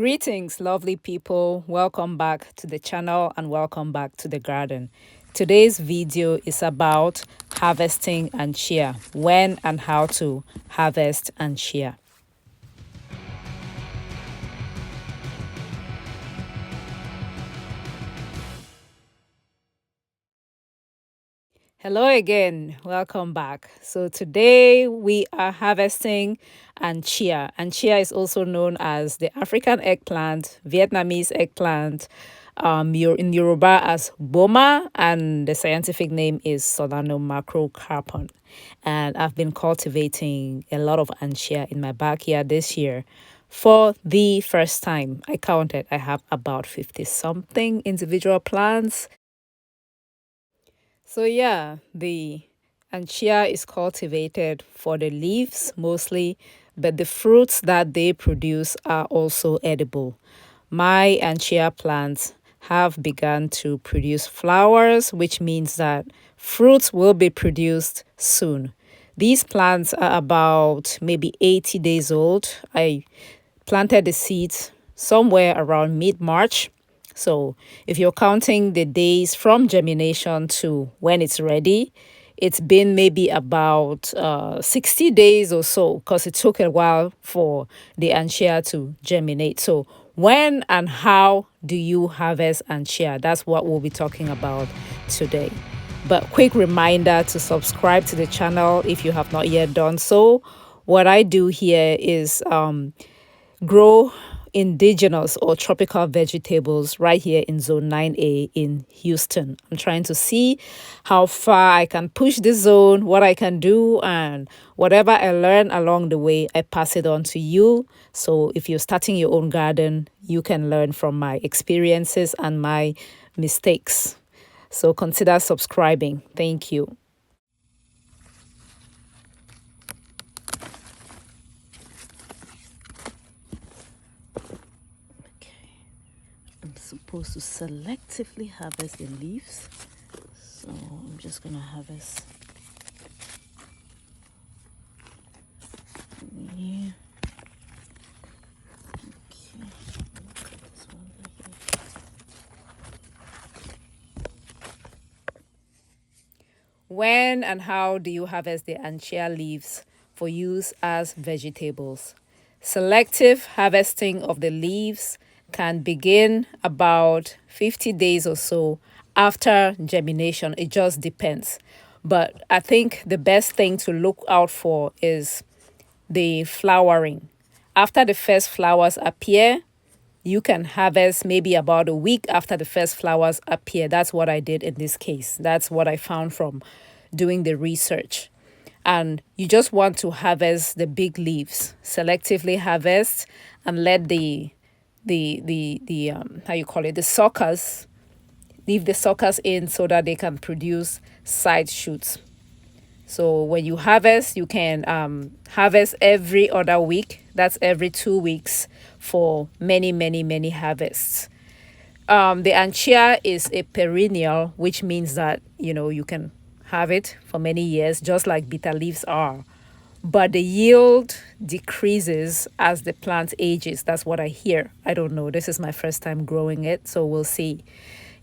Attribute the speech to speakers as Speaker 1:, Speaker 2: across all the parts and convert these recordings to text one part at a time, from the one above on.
Speaker 1: Greetings, lovely people. Welcome back to the channel and welcome back to the garden. Today's video is about harvesting and shear, when and how to harvest and shear. Hello again, welcome back. So today we are harvesting Anchia. Anchia is also known as the African eggplant, Vietnamese eggplant, you're in Yoruba as gboma, and the scientific name is Solanum Macrocarpon. And I've been cultivating a lot of Anchia in my backyard this year. For the first time, I counted, I have about 50 something individual plants. So yeah, the Anchia is cultivated for the leaves mostly, but the fruits that they produce are also edible. My Anchia plants have begun to produce flowers, which means that fruits will be produced soon. These plants are about maybe 80 days old. I planted the seeds somewhere around mid-March. So if you're counting the days from germination to when it's ready, it's been maybe about 60 days or so because it took a while for the Anchia to germinate. So when and how do you harvest Anchia? That's what we'll be talking about today. But quick reminder to subscribe to the channel if you have not yet done so. What I do here is grow indigenous or tropical vegetables right here in zone 9A in Houston. I'm trying to see how far I can push this zone, what I can do, and whatever I learn along the way, I pass it on to you. So if you're starting your own garden, you can learn from my experiences and my mistakes. So consider subscribing. Thank you. I'm supposed to selectively harvest the leaves, so I'm just gonna harvest here. Okay. This one right here. When and how do you harvest the Anchia leaves for use as vegetables? Selective harvesting of the leaves can begin about 50 days or so after germination. It just depends. But I think the best thing to look out for is the flowering. After the first flowers appear, you can harvest maybe about a week after the first flowers appear. That's what I did in this case. That's what I found from doing the research. And you just want to harvest the big leaves, selectively harvest, and let the how you call it, the suckers, leave the suckers in so that they can produce side shoots. So when you harvest, you can harvest every other week. That's every 2 weeks for many, many, many harvests. The Anchia is a perennial, which means that, you can have it for many years, just like bitter leaves are. But the yield decreases as the plant ages. That's what I hear. I don't know. This is my first time growing it, so we'll see.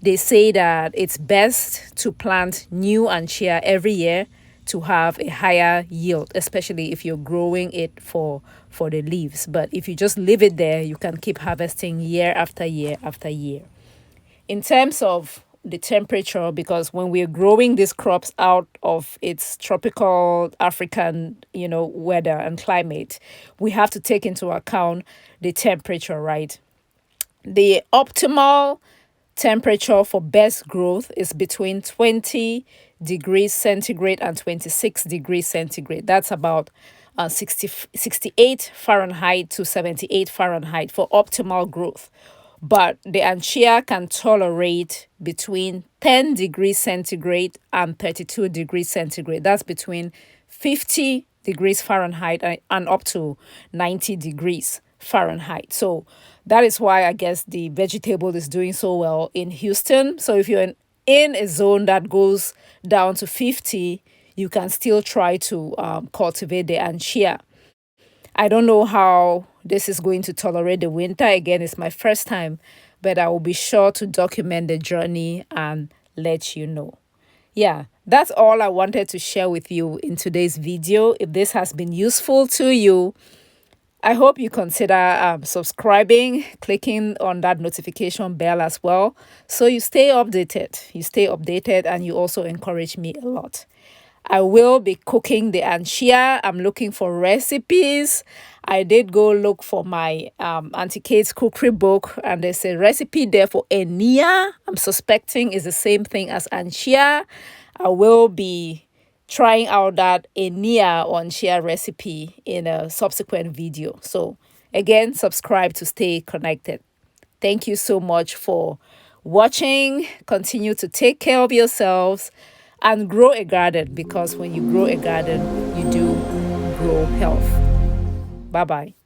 Speaker 1: They say that it's best to plant new Anchia every year to have a higher yield, especially if you're growing it for the leaves. But if you just leave it there, you can keep harvesting year after year after year. In terms of the temperature, because when we're growing these crops out of its tropical African, weather and climate, we have to take into account the temperature, right? The optimal temperature for best growth is between 20 degrees centigrade and 26 degrees centigrade. That's about 68 Fahrenheit to 78 Fahrenheit for optimal growth. But the Anchia can tolerate between 10 degrees centigrade and 32 degrees centigrade. That's between 50 degrees Fahrenheit and up to 90 degrees Fahrenheit. So that is why I guess the vegetable is doing so well in Houston. So if you're in a zone that goes down to 50, you can still try to cultivate the Anchia. I don't know how this is going to tolerate the winter. Again, it's my first time, but I will be sure to document the journey and let you know. Yeah, that's all I wanted to share with you in today's video. If this has been useful to you, I hope you consider subscribing, clicking on that notification bell as well, so you stay updated. And you also encourage me a lot. I will be cooking the Anchia. I'm looking for recipes. I did go look for my Auntie Kate's cookery book, and there's a recipe there for Enia. I'm suspecting is the same thing as Anchia. I will be trying out that Enia or Anchia recipe in a subsequent video. So again, subscribe to stay connected. Thank you so much for watching. Continue to take care of yourselves and grow a garden, because when you grow a garden, you do grow health. Bye-bye.